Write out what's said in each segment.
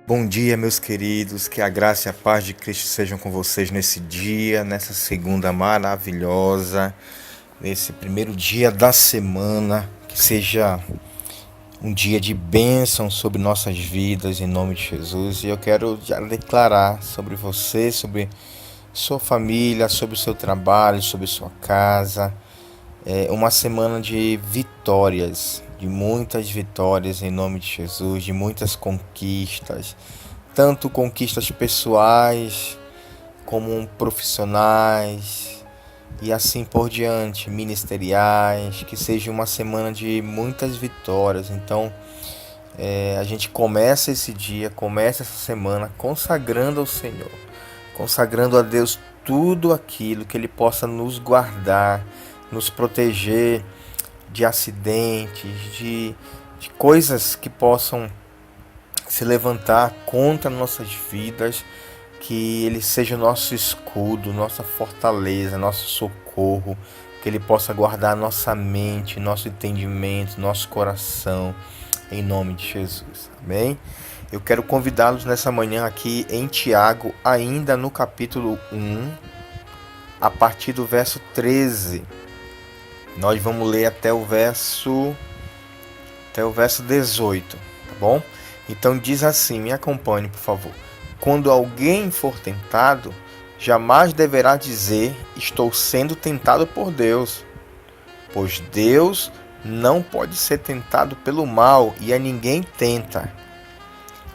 Bom dia, meus queridos, que a graça e a paz de Cristo sejam com vocês nesse dia, nessa segunda maravilhosa, nesse primeiro dia da semana, que seja um dia de bênção sobre nossas vidas, em nome de Jesus. E eu quero já declarar sobre você, sobre sua família, sobre o seu trabalho, sobre sua casa, uma semana de vitórias, de muitas vitórias em nome de Jesus, de muitas conquistas, tanto conquistas pessoais como profissionais e assim por diante, ministeriais, que seja uma semana de muitas vitórias. Então, a gente começa esse dia, começa essa semana consagrando ao Senhor, consagrando a Deus tudo aquilo que Ele possa nos guardar, nos proteger de acidentes, de coisas que possam se levantar contra nossas vidas, que Ele seja o nosso escudo, nossa fortaleza, nosso socorro, que Ele possa guardar nossa mente, nosso entendimento, nosso coração, em nome de Jesus. Amém? Eu quero convidá-los nessa manhã aqui em Tiago, ainda no capítulo 1, a partir do verso 13. Nós vamos ler até o verso 18, tá bom? Então diz assim, me acompanhe, por favor. Quando alguém for tentado, jamais deverá dizer: estou sendo tentado por Deus, pois Deus não pode ser tentado pelo mal e a ninguém tenta.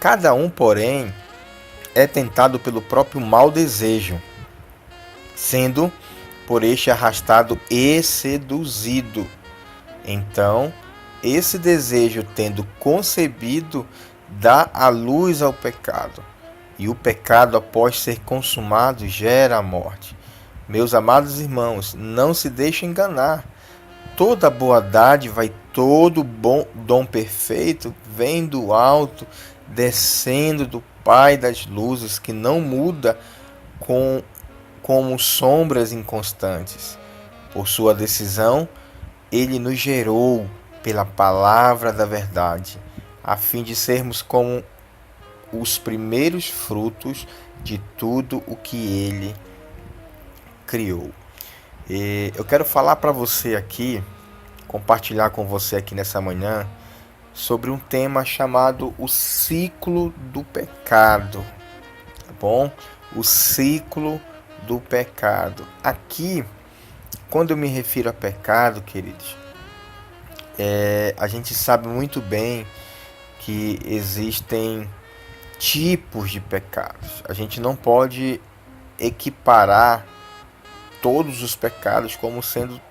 Cada um, porém, é tentado pelo próprio mau desejo, sendo por este arrastado e seduzido. Então, esse desejo, tendo concebido, dá a luz ao pecado. E o pecado, após ser consumado, gera a morte. Meus amados irmãos, não se deixem enganar. Toda boa dádiva e todo bom dom perfeito vem do alto, descendo do Pai das luzes, que não muda como sombras inconstantes. Por sua decisão, Ele nos gerou pela palavra da verdade, a fim de sermos como os primeiros frutos de tudo o que Ele criou. E eu quero falar para você aqui, compartilhar com você aqui nessa manhã, sobre um tema chamado o ciclo do pecado, tá bom? O ciclo do pecado. Aqui, quando eu me refiro a pecado, queridos, a gente sabe muito bem que existem tipos de pecados. A gente não pode equiparar todos os pecados como sendo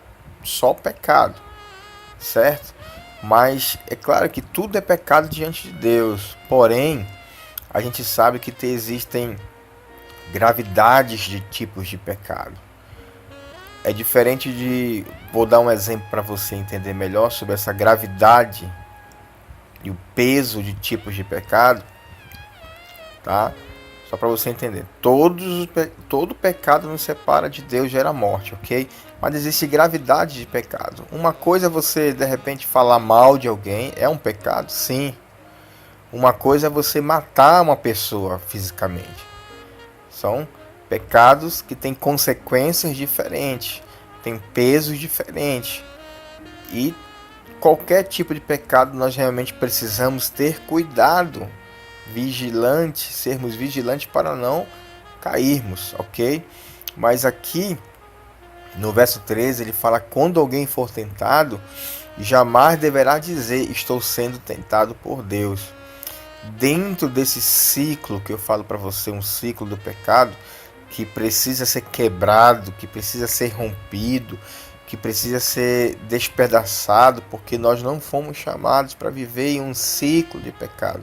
só pecado, certo? Mas é claro que tudo é pecado diante de Deus. Porém, a gente sabe que existem gravidades de tipos de pecado. É diferente de... Vou dar um exemplo para você entender melhor sobre essa gravidade e o peso de tipos de pecado, tá? Só para você entender. Todo pecado nos separa de Deus, gera morte, ok? Mas existe gravidade de pecado. Uma coisa é você, de repente, falar mal de alguém. É um pecado? Sim. Uma coisa é você matar uma pessoa fisicamente. São pecados que têm consequências diferentes, têm pesos diferentes. E qualquer tipo de pecado nós realmente precisamos ter cuidado, sermos vigilantes para não cairmos, ok? Mas aqui no verso 13 ele fala: quando alguém for tentado, jamais deverá dizer: estou sendo tentado por Deus. Dentro desse ciclo que eu falo para você, um ciclo do pecado que precisa ser quebrado, que precisa ser rompido, que precisa ser despedaçado, porque nós não fomos chamados para viver em um ciclo de pecado,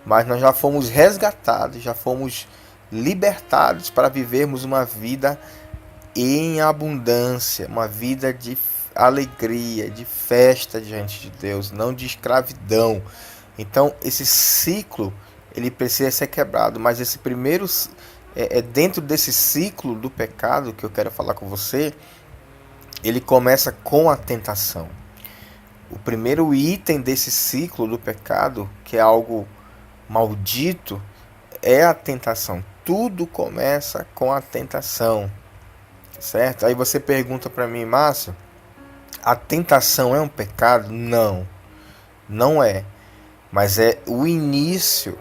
mas nós já fomos resgatados, já fomos libertados para vivermos uma vida em abundância, uma vida de alegria, de festa diante de Deus, não de escravidão. Então esse ciclo ele precisa ser quebrado, mas esse primeiro dentro desse ciclo do pecado que eu quero falar com você, ele começa com a tentação. O primeiro item desse ciclo do pecado, que é algo Maldito é a tentação. Tudo começa com a tentação, certo? Aí você pergunta para mim, Márcio, a tentação é um pecado? Não, não é. Mas é o início,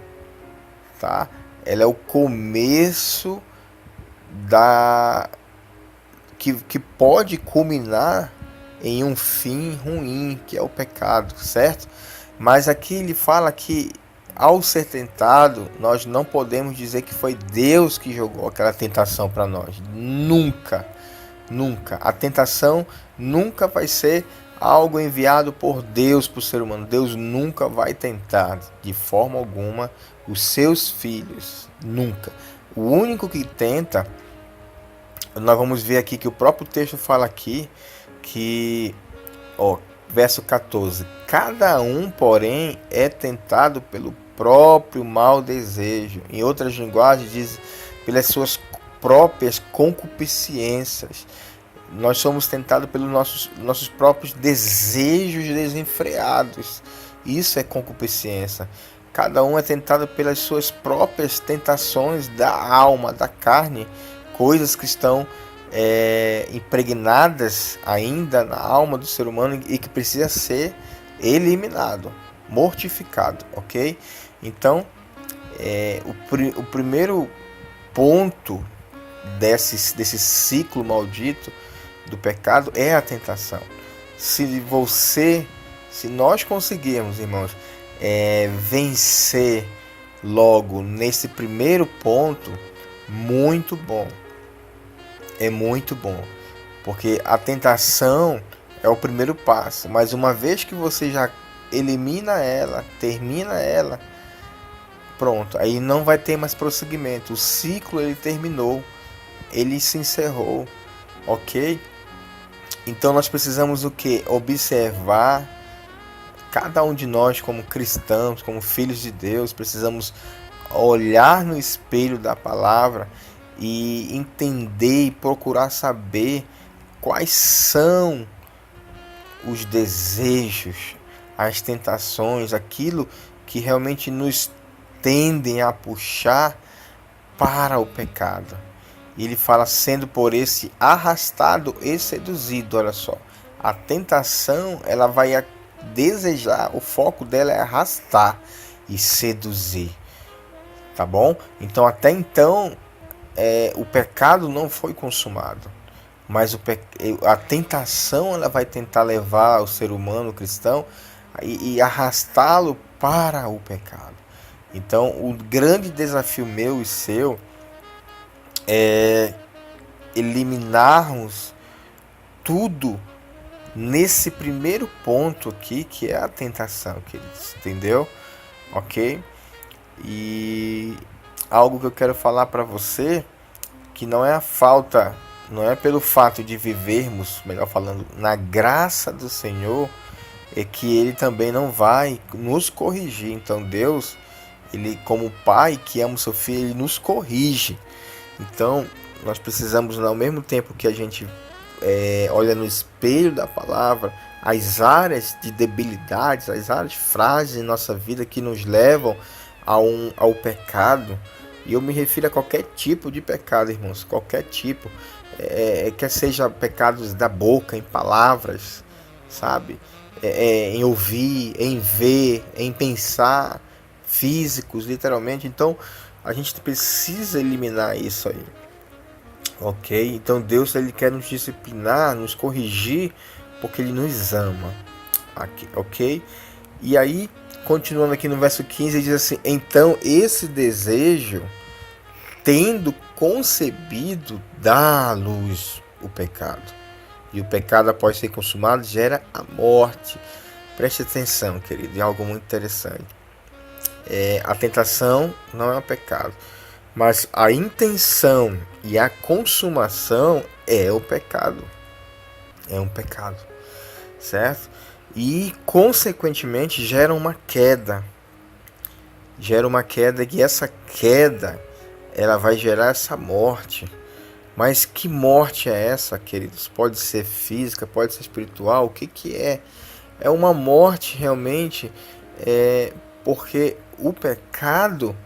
tá? Ela é o começo da que pode culminar em um fim ruim, que é o pecado, certo? Mas aqui ele fala que ao ser tentado, nós não podemos dizer que foi Deus que jogou aquela tentação para nós. Nunca, nunca. A tentação nunca vai ser algo enviado por Deus para o ser humano. Deus nunca vai tentar, de forma alguma, os seus filhos. Nunca. O único que tenta, nós vamos ver aqui que o próprio texto fala aqui, que, ó, verso 14: cada um, porém, é tentado pelo próprio mau desejo. Em outras linguagens diz pelas suas próprias concupiscências. Nós somos tentados pelos nossos próprios desejos desenfreados. Isso é concupiscência. Cada um é tentado pelas suas próprias tentações da alma, da carne, coisas que estão impregnadas ainda na alma do ser humano e que precisa ser eliminado, mortificado, ok? Então, o primeiro ponto desse ciclo maldito do pecado é a tentação. Se nós conseguirmos, irmãos, vencer logo nesse primeiro ponto, muito bom. É muito bom, porque a tentação é o primeiro passo, mas uma vez que você já elimina ela, termina ela, pronto, aí não vai ter mais prosseguimento. O ciclo ele terminou, ele se encerrou, ok? Então nós precisamos o que? Observar, cada um de nós como cristãos, como filhos de Deus, precisamos olhar no espelho da palavra e entender e procurar saber quais são os desejos, as tentações, aquilo que realmente nos tendem a puxar para o pecado. E ele fala sendo por esse arrastado e seduzido. Olha só, a tentação ela vai desejar, o foco dela é arrastar e seduzir, tá bom? Então até então o pecado não foi consumado, mas a tentação ela vai tentar levar o ser humano, o cristão, e arrastá-lo para o pecado. Então o grande desafio meu e seu é eliminarmos tudo nesse primeiro ponto aqui, que é a tentação, queridos, entendeu? Ok? E algo que eu quero falar para você, que não é a falta, não é pelo fato de vivermos, melhor falando, na graça do Senhor, é que Ele também não vai nos corrigir. Então Deus, Ele como Pai que ama o seu Filho, Ele nos corrige. Então nós precisamos, ao mesmo tempo que a gente olha no espelho da palavra, as áreas de debilidades, as áreas frágeis em nossa vida que nos levam ao pecado. E eu me refiro a qualquer tipo de pecado, irmãos, qualquer tipo, quer seja pecados da boca, em palavras, sabe, em ouvir, em ver, em pensar, físicos, literalmente. Então a gente precisa eliminar isso aí, ok? Então Deus ele quer nos disciplinar, nos corrigir, porque Ele nos ama, ok? E aí, continuando aqui no verso 15, ele diz assim: então esse desejo, tendo concebido, dá à luz o pecado. E o pecado, após ser consumado, gera a morte. Preste atenção, querido, é algo muito interessante. A tentação não é um pecado, mas a intenção e a consumação é o pecado. É um pecado, certo? E, consequentemente, gera uma queda. Gera uma queda, e essa queda ela vai gerar essa morte. Mas que morte é essa, queridos? Pode ser física, pode ser espiritual, o que que é? É uma morte realmente porque o pecado,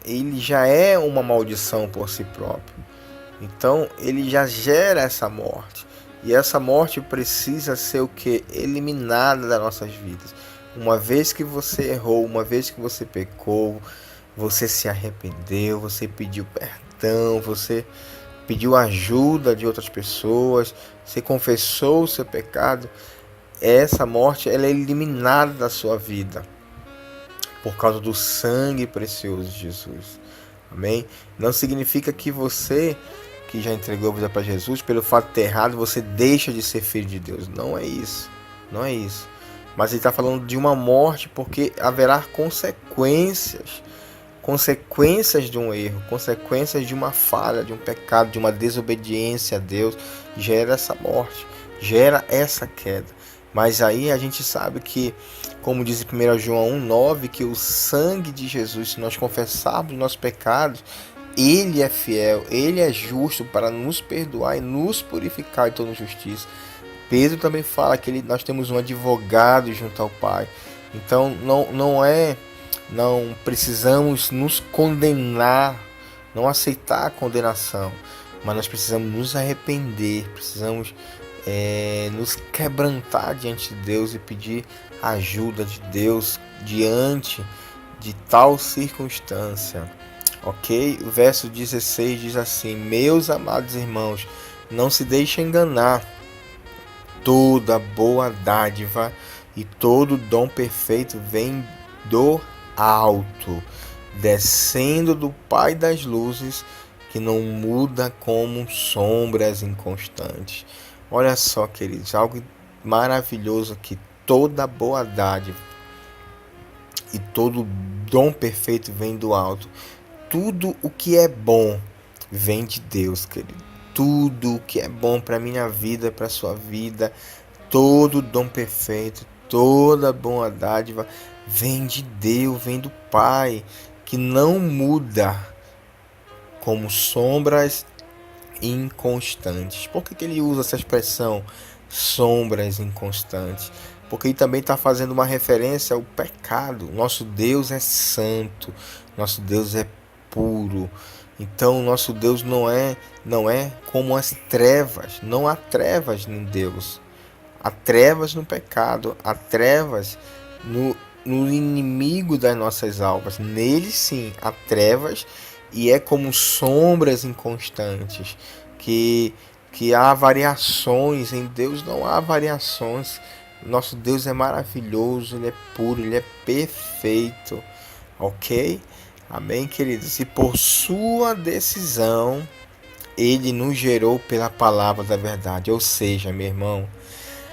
ele já é uma maldição por si próprio. Então, ele já gera essa morte. E essa morte precisa ser o que? Eliminada das nossas vidas. Uma vez que você errou, uma vez que você pecou, você se arrependeu, você pediu perdão, você pediu ajuda de outras pessoas, você confessou o seu pecado, essa morte ela é eliminada da sua vida por causa do sangue precioso de Jesus. Amém? Não significa que você que já entregou a vida para Jesus, pelo fato de ter errado, você deixa de ser filho de Deus. Não é isso. Não é isso. Mas ele está falando de uma morte porque haverá consequências. Consequências de um erro, consequências de uma falha, de um pecado, de uma desobediência a Deus, gera essa morte, gera essa queda. Mas aí a gente sabe que, como diz em 1 João 1,9, que o sangue de Jesus, se nós confessarmos nossos pecados, ele é fiel, ele é justo para nos perdoar e nos purificar de toda injustiça. Pedro também fala que nós temos um advogado junto ao Pai. Então não precisamos nos condenar, não aceitar a condenação, mas nós precisamos nos arrepender, precisamos nos quebrantar diante de Deus e pedir ajuda de Deus diante de tal circunstância. Ok? O verso 16 diz assim: meus amados irmãos, não se deixem enganar. Toda boa dádiva e todo dom perfeito vem do alto, descendo do Pai das luzes, que não muda como sombras inconstantes. Olha só, queridos, algo maravilhoso aqui. Toda boa dádiva e todo dom perfeito vem do alto. Tudo o que é bom vem de Deus, querido. Tudo o que é bom para minha vida, para sua vida, todo dom perfeito, toda boa dádiva vem de Deus, vem do Pai, que não muda como sombras inconstantes. Por que ele usa essa expressão sombras inconstantes? Porque ele também está fazendo uma referência ao pecado. Nosso Deus é santo, nosso Deus é puro. Então nosso Deus não é como as trevas. Não há trevas em Deus. Há trevas no pecado, há trevas no inimigo das nossas almas. Nele sim há trevas, e é como sombras inconstantes, que há variações. Em Deus não há variações. Nosso Deus é maravilhoso, ele é puro, ele é perfeito. Ok? Amém, queridos? E por sua decisão, ele nos gerou pela palavra da verdade. Ou seja, meu irmão,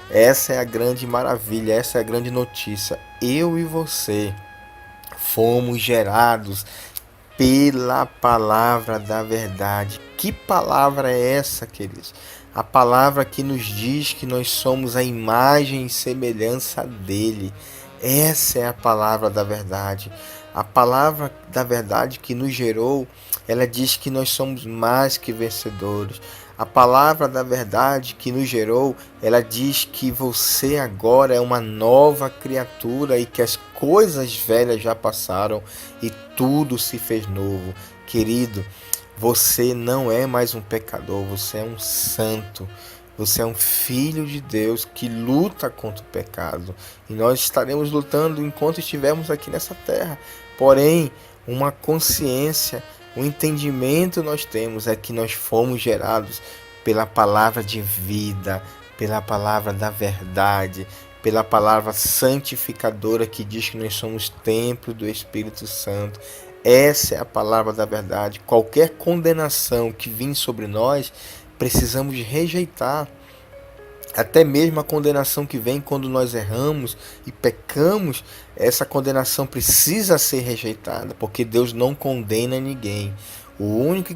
essa é a grande maravilha, essa é a grande notícia. Eu e você fomos gerados pela palavra da verdade. Que palavra é essa, queridos? A palavra que nos diz que nós somos a imagem e semelhança dele. Essa é a palavra da verdade. A palavra da verdade que nos gerou, ela diz que nós somos mais que vencedores. A palavra da verdade que nos gerou, ela diz que você agora é uma nova criatura e que as coisas velhas já passaram e tudo se fez novo. Querido, você não é mais um pecador, você é um santo. Você é um filho de Deus que luta contra o pecado. E nós estaremos lutando enquanto estivermos aqui nessa terra. Porém, uma consciência, um entendimento nós temos é que nós fomos gerados pela palavra de vida, pela palavra da verdade, pela palavra santificadora que diz que nós somos templo do Espírito Santo. Essa é a palavra da verdade. Qualquer condenação que vem sobre nós, precisamos rejeitar. Até mesmo a condenação que vem quando nós erramos e pecamos, essa condenação precisa ser rejeitada, porque Deus não condena ninguém. O único que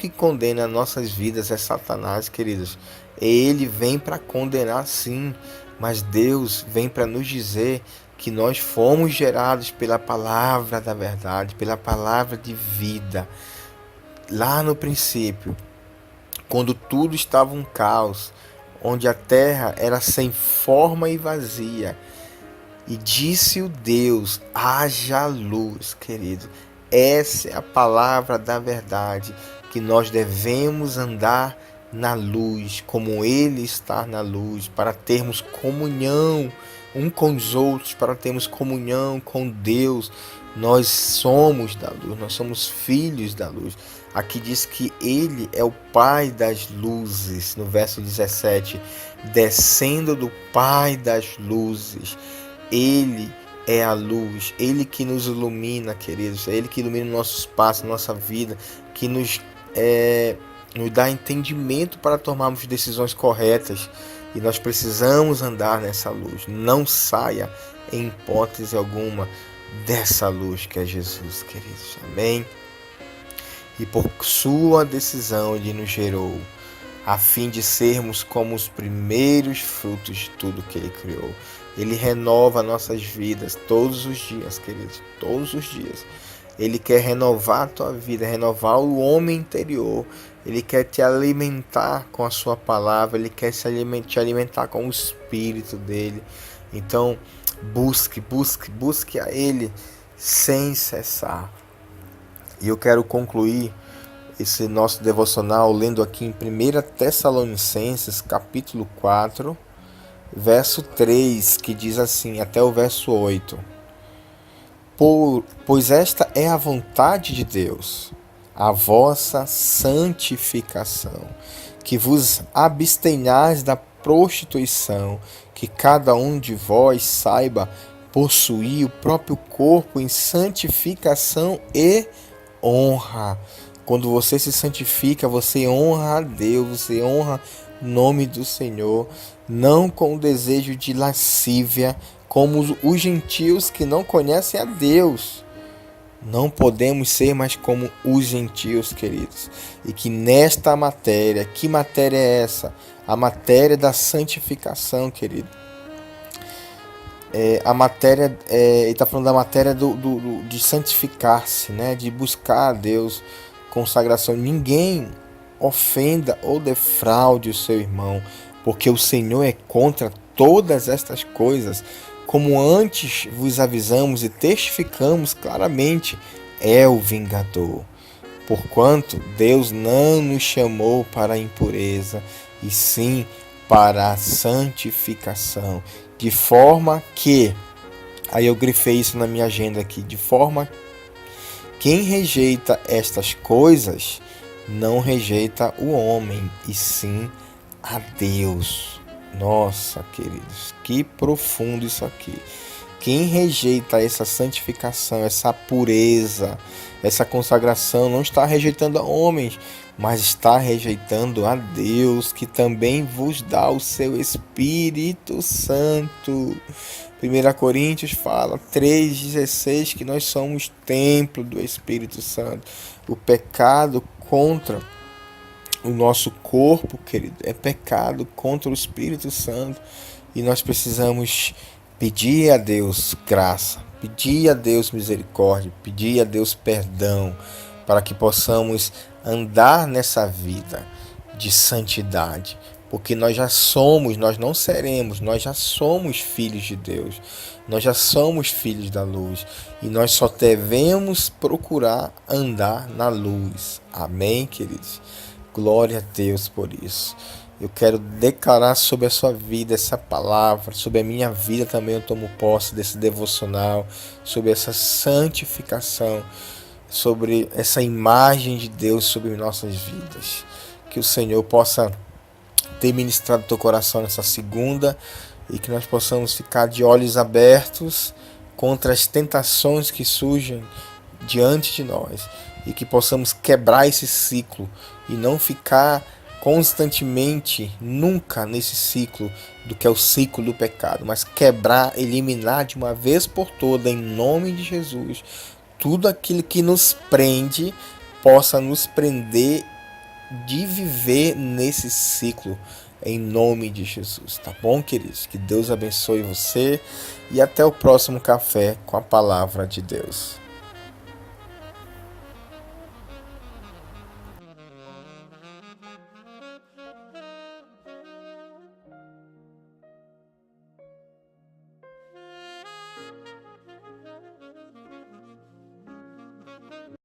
condena nossas vidas é Satanás, queridos. Ele vem para condenar sim, mas Deus vem para nos dizer que nós fomos gerados pela palavra da verdade, pela palavra de vida. Lá no princípio, quando tudo estava um caos, onde a terra era sem forma e vazia, E disse o Deus: haja luz, querido. Essa é a palavra da verdade, que nós devemos andar na luz, como Ele está na luz, para termos comunhão um com os outros, para termos comunhão com Deus. Nós somos da luz, nós somos filhos da luz. Aqui diz que Ele é o Pai das luzes, no verso 17, descendo do Pai das luzes. Ele é a luz, Ele que nos ilumina, queridos, é Ele que ilumina nossos passos, nossa vida, que nos dá entendimento para tomarmos decisões corretas. E nós precisamos andar nessa luz. Não saia em hipótese alguma dessa luz que é Jesus, queridos. Amém? E por sua decisão Ele nos gerou, a fim de sermos como os primeiros frutos de tudo que Ele criou. Ele renova nossas vidas todos os dias, queridos, todos os dias. Ele quer renovar a tua vida, renovar o homem interior. Ele quer te alimentar com a sua palavra, Ele quer te alimentar com o Espírito dEle. Então, busque a Ele sem cessar. E eu quero concluir esse nosso devocional lendo aqui em 1 Tessalonicenses, capítulo 4, verso 3, que diz assim, até o verso 8. Pois esta é a vontade de Deus, a vossa santificação, que vos abstenhais da prostituição, que cada um de vós saiba possuir o próprio corpo em santificação e honra. Quando você se santifica, você honra a Deus, você honra o nome do Senhor, não com o desejo de lascívia, como os gentios que não conhecem a Deus. Não podemos ser mais como os gentios, queridos. E que nesta matéria, que matéria é essa? A matéria da santificação, querido. Ele está falando da matéria de santificar-se, né? De buscar a Deus, consagração. Ninguém ofenda ou defraude o seu irmão, porque o Senhor é contra todas estas coisas, como antes vos avisamos e testificamos claramente, é o vingador. Porquanto Deus não nos chamou para a impureza, e sim para a santificação, de forma que, aí eu grifei isso na minha agenda aqui, de forma quem rejeita estas coisas não rejeita o homem, e sim a Deus. Nossa, queridos, que profundo isso aqui. Quem rejeita essa santificação, essa pureza, essa consagração, não está rejeitando a homens, mas está rejeitando a Deus, que também vos dá o seu Espírito Santo. 1 Coríntios fala, 3,16, que nós somos templo do Espírito Santo. O pecado contra o nosso corpo, querido, é pecado contra o Espírito Santo. E nós precisamos pedir a Deus graça, pedir a Deus misericórdia, pedir a Deus perdão, para que possamos andar nessa vida de santidade. Porque nós não seremos, nós já somos filhos de Deus, nós já somos filhos da luz, e nós só devemos procurar andar na luz. Amém, queridos? Glória a Deus por isso. Eu quero declarar sobre a sua vida essa palavra, sobre a minha vida também eu tomo posse desse devocional, sobre essa santificação, sobre essa imagem de Deus sobre nossas vidas. Que o Senhor possa ter ministrado teu coração nessa segunda, e que nós possamos ficar de olhos abertos contra as tentações que surgem diante de nós, e que possamos quebrar esse ciclo e não ficar constantemente, nunca nesse ciclo do que é o ciclo do pecado, mas quebrar, eliminar de uma vez por toda, em nome de Jesus, tudo aquilo que nos prende, possa nos prender de viver nesse ciclo, em nome de Jesus, tá bom, queridos? Que Deus abençoe você, e até o próximo café com a palavra de Deus.